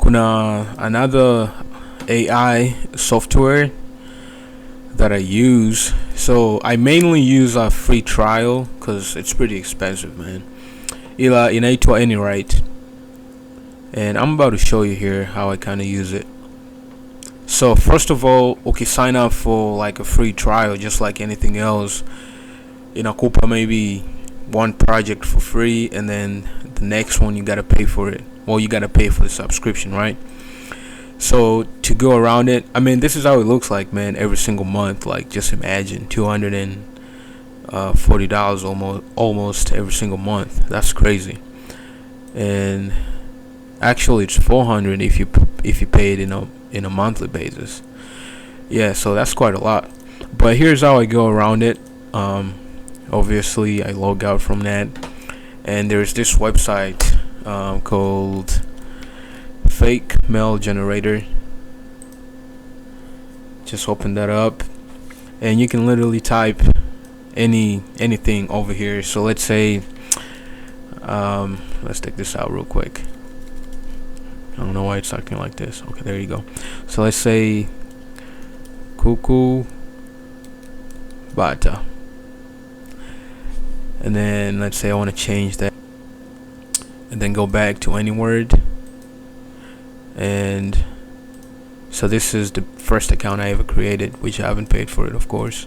kuna another AI software that I use. So I mainly use a free trial because it's pretty expensive, man. Ila inaitwa AnyWrite, and I'm about to show you here how I kind of use it. So first of all, okay, sign up for like a free trial, just like anything else. Inakupa maybe one project for free, and then the next one you gotta pay for it. Well, you gotta pay for the subscription, right? So to go around it, I mean, this is how it looks like, man. Every single month, like just imagine $240 almost every single month. That's crazy. And actually, it's 400 if you pay it in a monthly basis. Yeah, so that's quite a lot. But here's how I go around it. Obviously, I log out from that, and there's this website called Fake Mail Generator. Just open that up, and you can literally type anything over here. So let's say let's take this out real quick. I don't know why it's acting like this. Okay, there you go. So let's say cuckoo bata, and then let's say I want to change that, and then go back to any word. And so this is the first account I ever created, which I haven't paid for it, of course.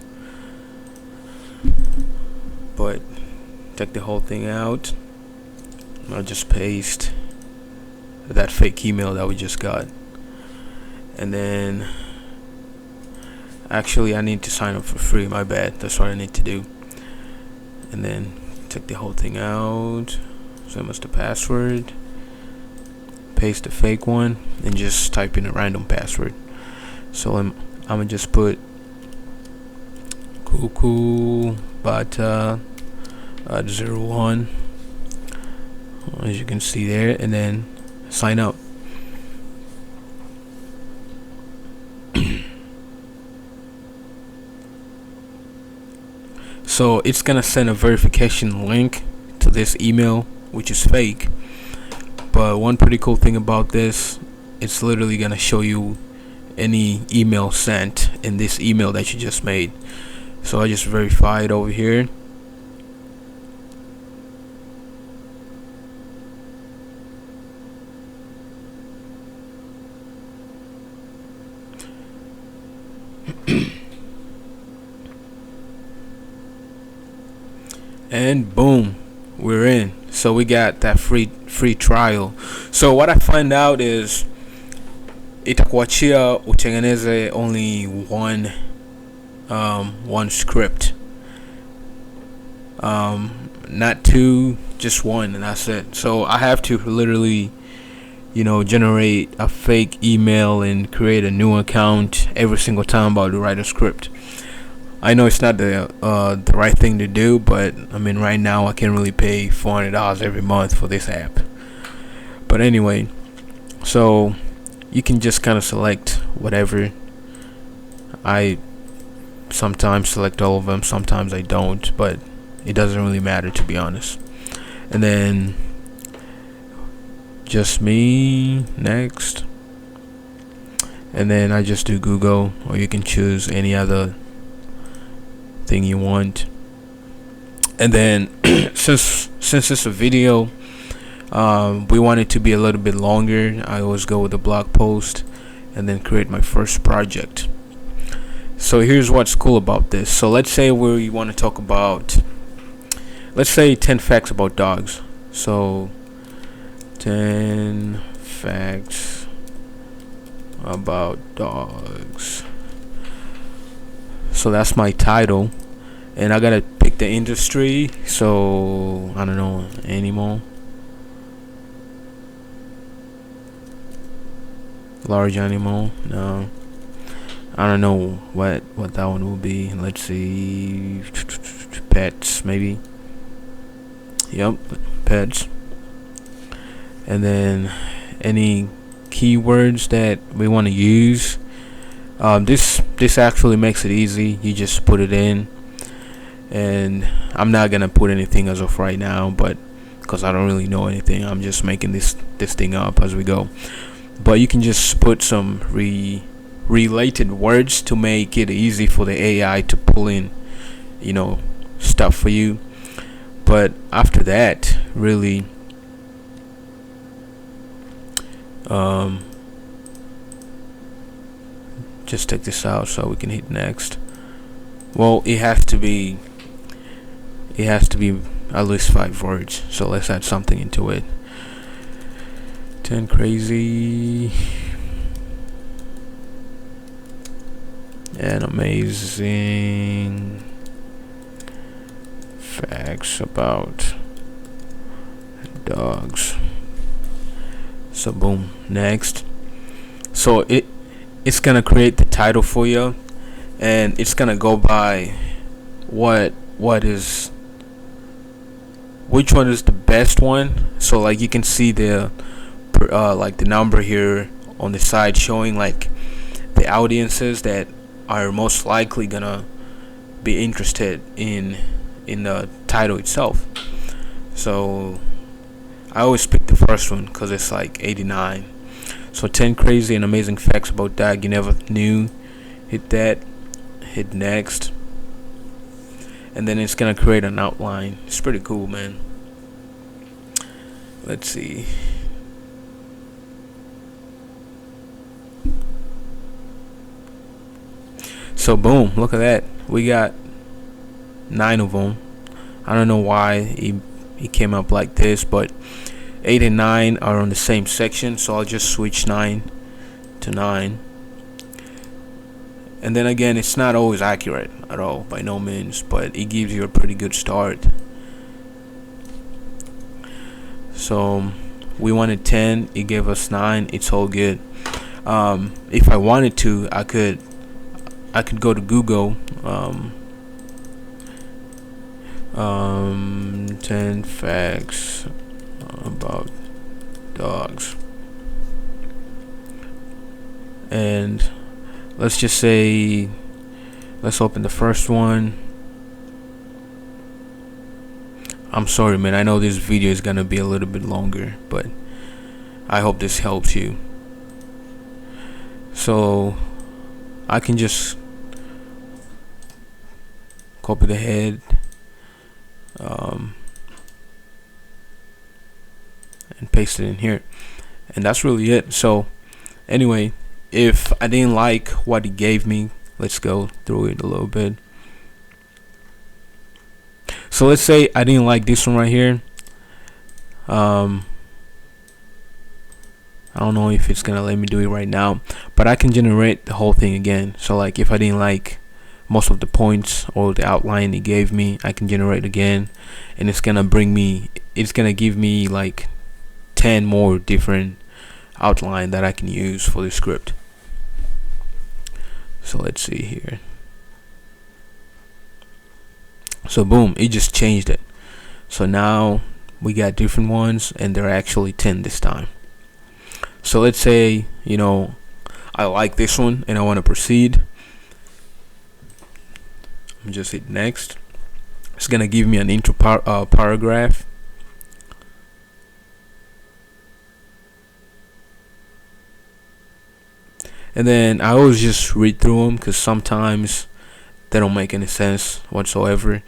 But take the whole thing out. I'll just paste that fake email that we just got. And then actually I need to sign up for free, my bad. That's what I need to do. And then take the whole thing out. Same as the password. Paste the fake one and just type in a random password. So I'm gonna just put cuckoo bata 01, as you can see there, and then sign up. So it's gonna send a verification link to this email, which is fake. But one pretty cool thing about this, it's literally gonna show you any email sent in this email that you just made. So I just verify it over here. And boom, we're in. So we got that free trial. So what I find out is itakuachia utengeneze only one script, not two, just one, and that's it. So I have to literally generate a fake email and create a new account every single time I'm about to write a script. I know it's not the right thing to do, but I mean, right now I can't really pay $400 every month for this app. But anyway, so you can just kind of select whatever. I sometimes select all of them, sometimes I don't, but it doesn't really matter, to be honest. And then just me, next, and then I just do Google, or you can choose any other thing you want. And then since it's a video, we want it to be a little bit longer, I always go with a blog post and then create my first project. So here's what's cool about this. So let's say we want to talk about, let's say 10 facts about dogs. So 10 facts about dogs. So that's my title, and I gotta pick the industry. So I don't know, animal, large animal. No, I don't know what that one will be. Let's see, pets maybe. Yep, pets. And then any keywords that we want to use. This actually makes it easy. You just put it in, and I'm not gonna put anything as of right now, but because I don't really know anything, I'm just making this thing up as we go. but you can just put some related words to make it easy for the AI to pull in, stuff for you. But after that, really, just take this out so we can hit next. Well, it has to be at least 5 words. So let's add something into it. 10 crazy and amazing facts about dogs. So boom, next. So it's gonna create the title for you, and it's gonna go by which one is the best one. So like you can see the the number here on the side showing like the audiences that are most likely gonna be interested in the title itself. So I always pick the first one because it's like 89. So 10 crazy and amazing facts about dog you never knew. Hit that, hit next, and then it's gonna create an outline. It's pretty cool, man. Let's see. So boom, look at that. We got 9 of them. I don't know why he came up like this, but 8 and 9 are on the same section, so I'll just switch 9 to 9. And then again, it's not always accurate at all, by no means, but it gives you a pretty good start. So we wanted 10, it gave us 9. It's all good. If I wanted to, I could go to Google. 10 facts about dogs, and let's just say, let's open the first one. I'm sorry, man, I know this video is gonna be a little bit longer, but I hope this helps you. So I can just copy the head, and paste it in here, and that's really it. So anyway, if I didn't like what he gave me, let's go through it a little bit. So let's say I didn't like this one right here. I don't know if it's gonna let me do it right now, but I can generate the whole thing again. So like if I didn't like most of the points or the outline it gave me, I can generate again, and it's gonna give me like 10 more different outline that I can use for the script. So let's see here. So boom, it just changed it. So now we got different ones, and they're actually 10 this time. So let's say I like this one and I want to proceed. I'm just hit next. It's gonna give me an intro paragraph. And then I always just read through them because sometimes they don't make any sense whatsoever.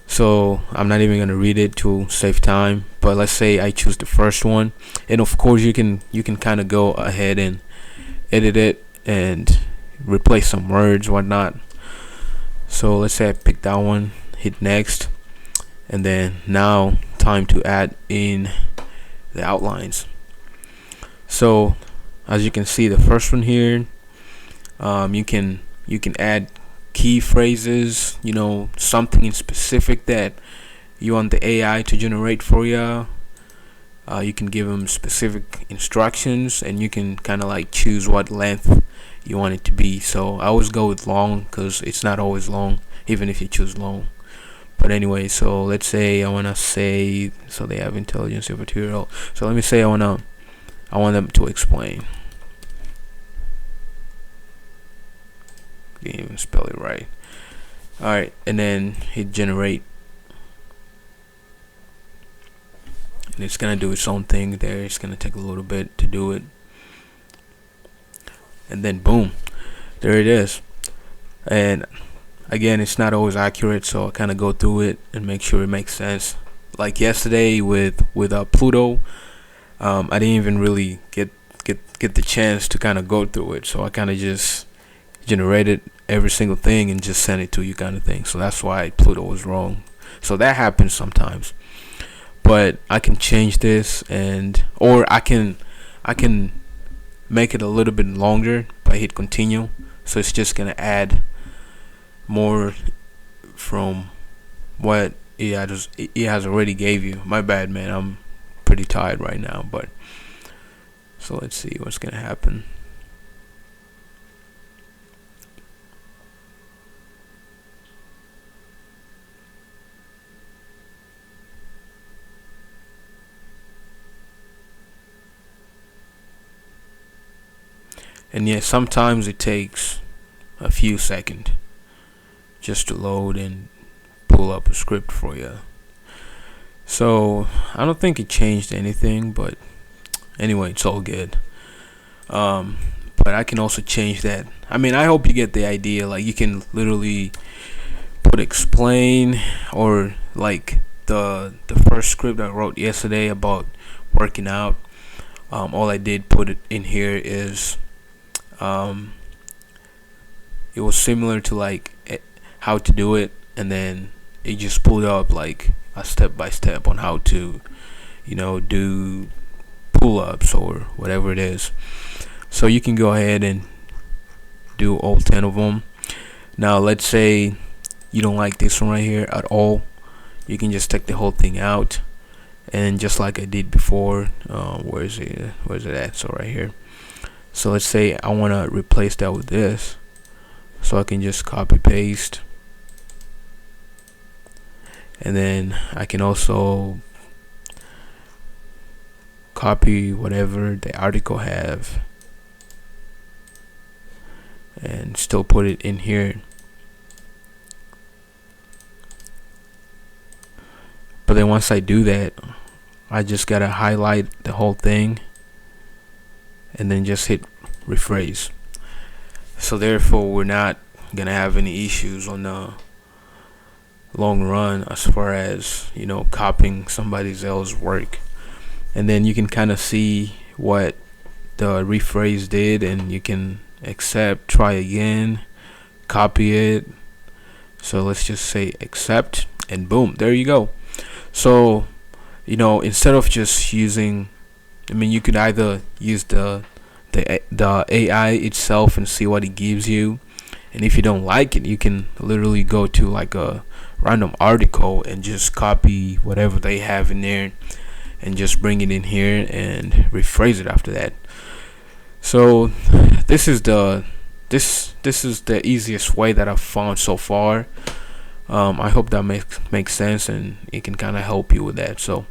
So I'm not even gonna read it to save time. But let's say I choose the first one, and of course you can kind of go ahead and edit it and replace some words, whatnot. So let's say I pick that one, hit next, and then now time to add in the outlines. So as you can see, the first one here, you can add key phrases, something in specific that you want the AI to generate for you. You can give them specific instructions, and you can kind of like choose what length you want it to be. So I always go with long because it's not always long, even if you choose long. But anyway, so let's say I want to say, so they have intelligence of material. So let me say I want them to explain. Didn't even spell it right. Alright, and then hit generate, and it's gonna do its own thing there. It's gonna take a little bit to do it. and then boom, there it is. And again, it's not always accurate, so I kind of go through it and make sure it makes sense. Like yesterday with Pluto, I didn't even really get the chance to kind of go through it, so I kind of just generated every single thing and just sent it to you, kind of thing. So that's why Pluto was wrong. So that happens sometimes, but I can change this, or I can make it a little bit longer by hit continue. So it's just gonna add more from what it has already gave you. My bad, man. I'm pretty tired right now, but so let's see what's gonna happen. And yeah, sometimes it takes a few seconds just to load and pull up a script for you. So I don't think it changed anything, but anyway, it's all good. But I can also change that. I mean, I hope you get the idea. Like, you can literally put explain, or like the first script I wrote yesterday about working out. All I did put it in here is it was similar to like how to do it, and then it just pulled up like a step by step on how to, do pull-ups or whatever it is. So you can go ahead and do all 10 of them. Now let's say you don't like this one right here at all, you can just take the whole thing out, and just like I did before, where's it at? So right here. So let's say I want to replace that with this, so I can just copy paste, and then I can also copy whatever the article have and still put it in here. But then once I do that, I just gotta highlight the whole thing and then just hit rephrase. So therefore, we're not gonna have any issues on the long run as far as copying somebody else's work. And then you can kind of see what the rephrase did, and you can accept, try again, copy it. So let's just say accept, and boom, there you go. So instead of just using, you could either use the AI itself and see what it gives you, and if you don't like it, you can literally go to like a random article and just copy whatever they have in there and just bring it in here and rephrase it after that. So this is the easiest way that I've found so far. I hope that makes sense, and it can kind of help you with that. So